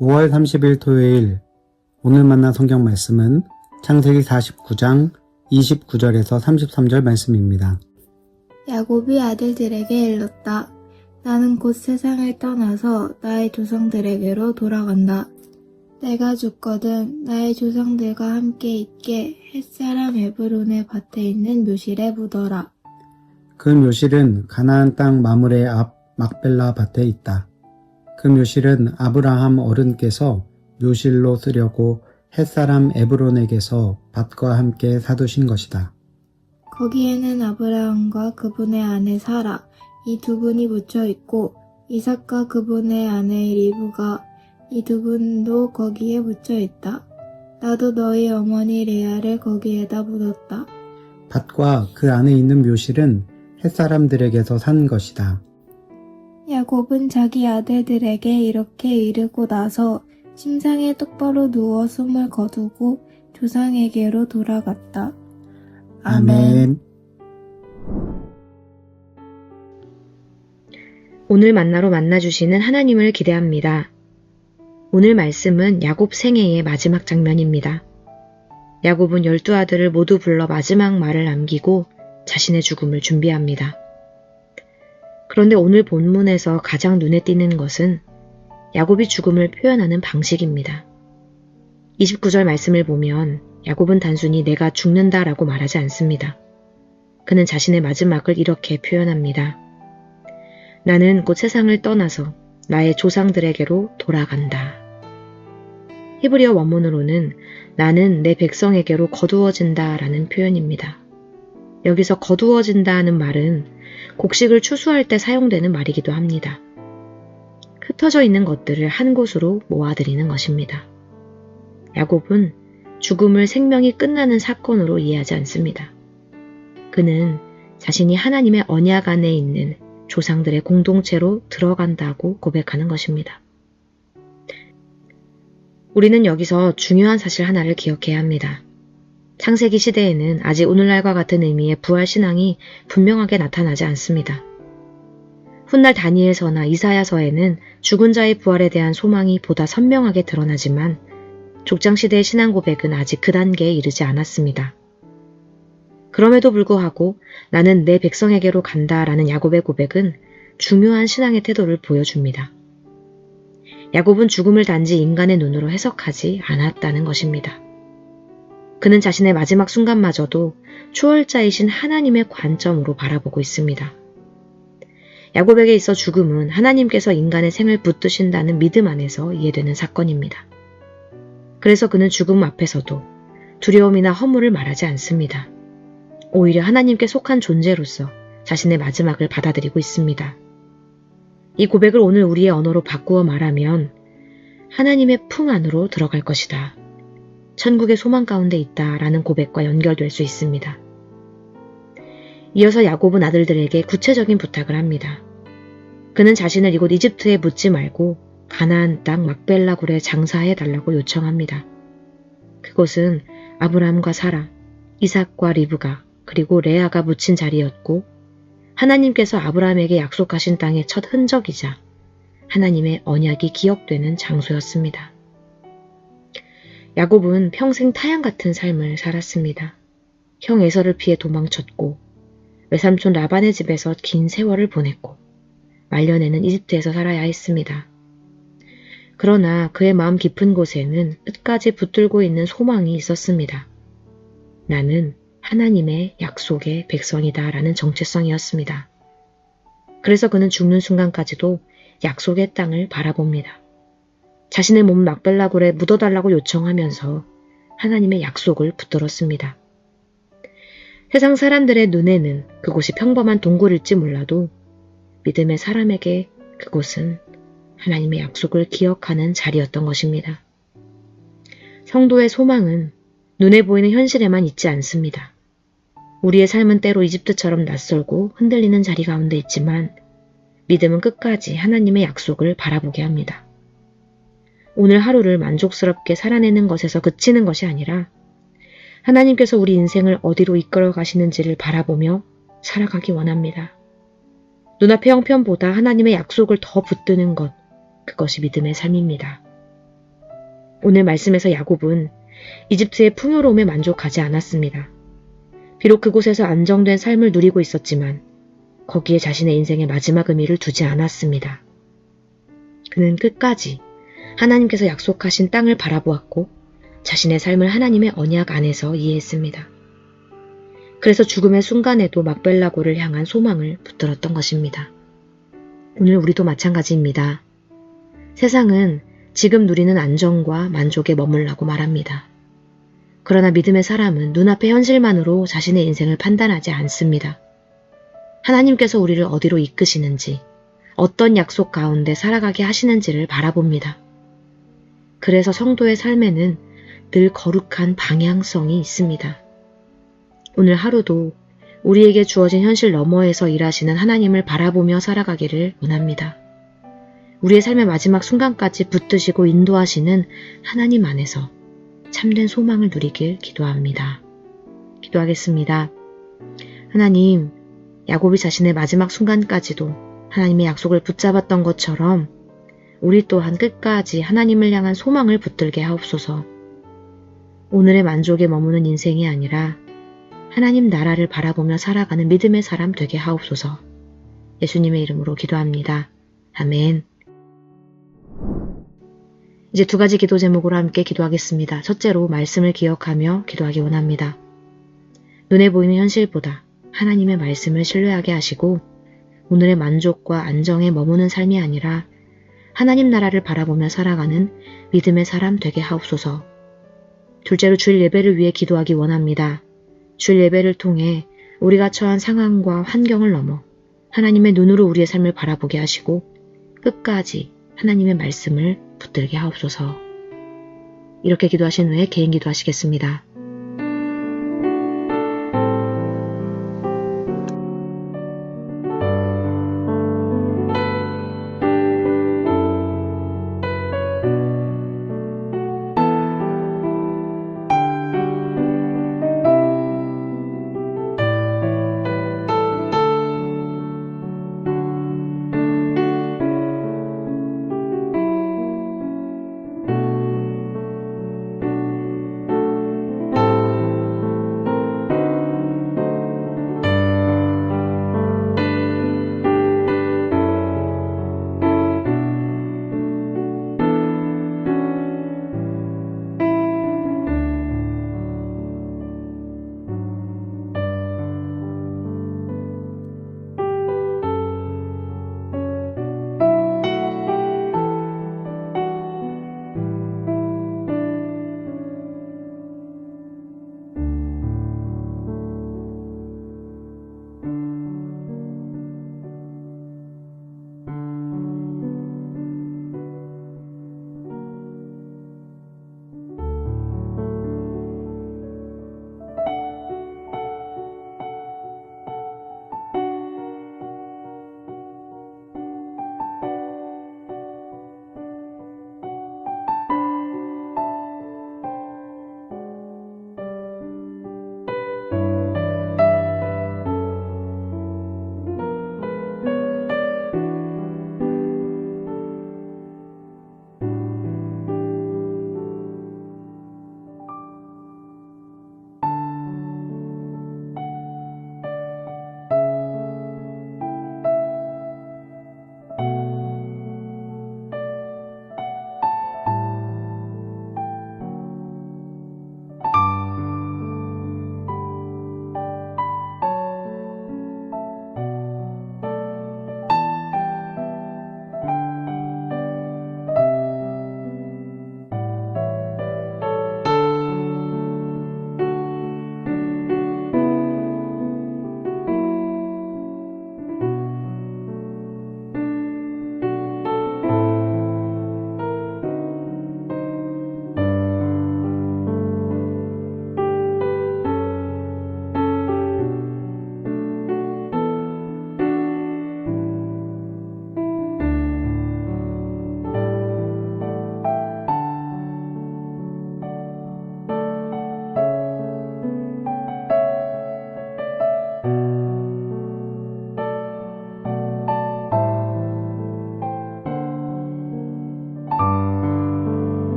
5월 30일 토요일 오늘 만난 성경 말씀은 창세기 49장 29절에서 33절 말씀입니다. 야곱이 아들들에게 일렀다. 나는 곧 세상을 떠나서 나의 조상들에게로 돌아간다. 내가 죽거든 나의 조상들과 함께 있게 햇사람 에브론의 밭에 있는 묘실에 묻어라. 그 묘실은 가나안 땅 마므레 앞 막벨라 밭에 있다. 그 묘실은 아브라함 어른께서 묘실로 쓰려고 햇사람 에브론에게서 밭과 함께 사두신 것이다. 거기에는 아브라함과 그분의 아내 사라 이 두 분이 묻혀 있고 이삭과 그분의 아내 리브가 이 두 분도 거기에 묻혀 있다. 나도 너희 어머니 레아를 거기에다 묻었다. 밭과 그 안에 있는 묘실은 햇사람들에게서 산 것이다. 야곱은 자기 아들들에게 이렇게 이르고 나서 침상에 똑바로 누워 숨을 거두고 조상에게로 돌아갔다. 아멘. 오늘 만나로 만나주시는 하나님을 기대합니다. 오늘 말씀은 야곱 생애의 마지막 장면입니다. 야곱은 12아들을 모두 불러 마지막 말을 남기고 자신의 죽음을 준비합니다. 그런데 오늘 본문에서 가장 눈에 띄는 것은 야곱이 죽음을 표현하는 방식입니다. 29절 말씀을 보면 야곱은 단순히 내가 죽는다라고 말하지 않습니다. 그는 자신의 마지막을 이렇게 표현합니다. 나는 곧 세상을 떠나서 나의 조상들에게로 돌아간다. 히브리어 원문으로는 나는 내 백성에게로 거두어진다 라는 표현입니다. 여기서 거두어진다는 말은 곡식을 추수할 때 사용되는 말이기도 합니다. 흩어져 있는 것들을 한 곳으로 모아들이는 것입니다. 야곱은 죽음을 생명이 끝나는 사건으로 이해하지 않습니다. 그는 자신이 하나님의 언약 안에 있는 조상들의 공동체로 들어간다고 고백하는 것입니다. 우리는 여기서 중요한 사실 하나를 기억해야 합니다. 창세기 시대에는 아직 오늘날과 같은 의미의 부활신앙이 분명하게 나타나지 않습니다. 훗날 다니엘서나 이사야서에는 죽은 자의 부활에 대한 소망이 보다 선명하게 드러나지만 족장시대의 신앙 고백은 아직 그 단계에 이르지 않았습니다. 그럼에도 불구하고 나는 내 백성에게로 간다라는 야곱의 고백은 중요한 신앙의 태도를 보여줍니다. 야곱은 죽음을 단지 인간의 눈으로 해석하지 않았다는 것입니다. 그는 자신의 마지막 순간마저도 초월자이신 하나님의 관점으로 바라보고 있습니다. 야곱에게 있어 죽음은 하나님께서 인간의 생을 붙드신다는 믿음 안에서 이해되는 사건입니다. 그래서 그는 죽음 앞에서도 두려움이나 허물을 말하지 않습니다. 오히려 하나님께 속한 존재로서 자신의 마지막을 받아들이고 있습니다. 이 고백을 오늘 우리의 언어로 바꾸어 말하면 하나님의 품 안으로 들어갈 것이다. 천국의 소망 가운데 있다 라는 고백과 연결될 수 있습니다. 이어서 야곱은 아들들에게 구체적인 부탁을 합니다. 그는 자신을 이곳 이집트에 묻지 말고 가나안 땅 막벨라 굴에 장사해달라고 요청합니다. 그곳은 아브라함과 사라, 이삭과 리브가 그리고 레아가 묻힌 자리였고 하나님께서 아브라함에게 약속하신 땅의 첫 흔적이자 하나님의 언약이 기억되는 장소였습니다. 야곱은 평생 타양 같은 삶을 살았습니다. 형 에서를 피해 도망쳤고 외삼촌 라반의 집에서 긴 세월을 보냈고 말년에는 이집트에서 살아야 했습니다. 그러나 그의 마음 깊은 곳에는 끝까지 붙들고 있는 소망이 있었습니다. 나는 하나님의 약속의 백성이다 라는 정체성이었습니다. 그래서 그는 죽는 순간까지도 약속의 땅을 바라봅니다. 자신의 몸 막벨라굴에 묻어달라고 요청하면서 하나님의 약속을 붙들었습니다. 세상 사람들의 눈에는 그곳이 평범한 동굴일지 몰라도 믿음의 사람에게 그곳은 하나님의 약속을 기억하는 자리였던 것입니다. 성도의 소망은 눈에 보이는 현실에만 있지 않습니다. 우리의 삶은 때로 이집트처럼 낯설고 흔들리는 자리 가운데 있지만 믿음은 끝까지 하나님의 약속을 바라보게 합니다. 오늘 하루를 만족스럽게 살아내는 것에서 그치는 것이 아니라 하나님께서 우리 인생을 어디로 이끌어 가시는지를 바라보며 살아가기 원합니다. 눈앞의 형편보다 하나님의 약속을 더 붙드는 것, 그것이 믿음의 삶입니다. 오늘 말씀에서 야곱은 이집트의 풍요로움에 만족하지 않았습니다. 비록 그곳에서 안정된 삶을 누리고 있었지만 거기에 자신의 인생의 마지막 의미를 두지 않았습니다. 그는 끝까지 하나님께서 약속하신 땅을 바라보았고 자신의 삶을 하나님의 언약 안에서 이해했습니다. 그래서 죽음의 순간에도 막벨라고를 향한 소망을 붙들었던 것입니다. 오늘 우리도 마찬가지입니다. 세상은 지금 누리는 안정과 만족에 머물라고 말합니다. 그러나 믿음의 사람은 눈앞의 현실만으로 자신의 인생을 판단하지 않습니다. 하나님께서 우리를 어디로 이끄시는지, 어떤 약속 가운데 살아가게 하시는지를 바라봅니다. 그래서 성도의 삶에는 늘 거룩한 방향성이 있습니다. 오늘 하루도 우리에게 주어진 현실 너머에서 일하시는 하나님을 바라보며 살아가기를 원합니다. 우리의 삶의 마지막 순간까지 붙드시고 인도하시는 하나님 안에서 참된 소망을 누리길 기도합니다. 기도하겠습니다. 하나님, 야곱이 자신의 마지막 순간까지도 하나님의 약속을 붙잡았던 것처럼 우리 또한 끝까지 하나님을 향한 소망을 붙들게 하옵소서. 오늘의 만족에 머무는 인생이 아니라 하나님 나라를 바라보며 살아가는 믿음의 사람 되게 하옵소서. 예수님의 이름으로 기도합니다. 아멘. 이제 두 가지 기도 제목으로 함께 기도하겠습니다. 첫째로 말씀을 기억하며 기도하기 원합니다. 눈에 보이는 현실보다 하나님의 말씀을 신뢰하게 하시고 오늘의 만족과 안정에 머무는 삶이 아니라 하나님 나라를 바라보며 살아가는 믿음의 사람 되게 하옵소서. 둘째로 주일 예배를 위해 기도하기 원합니다. 주일 예배를 통해 우리가 처한 상황과 환경을 넘어 하나님의 눈으로 우리의 삶을 바라보게 하시고 끝까지 하나님의 말씀을 붙들게 하옵소서. 이렇게 기도하신 후에 개인 기도하시겠습니다.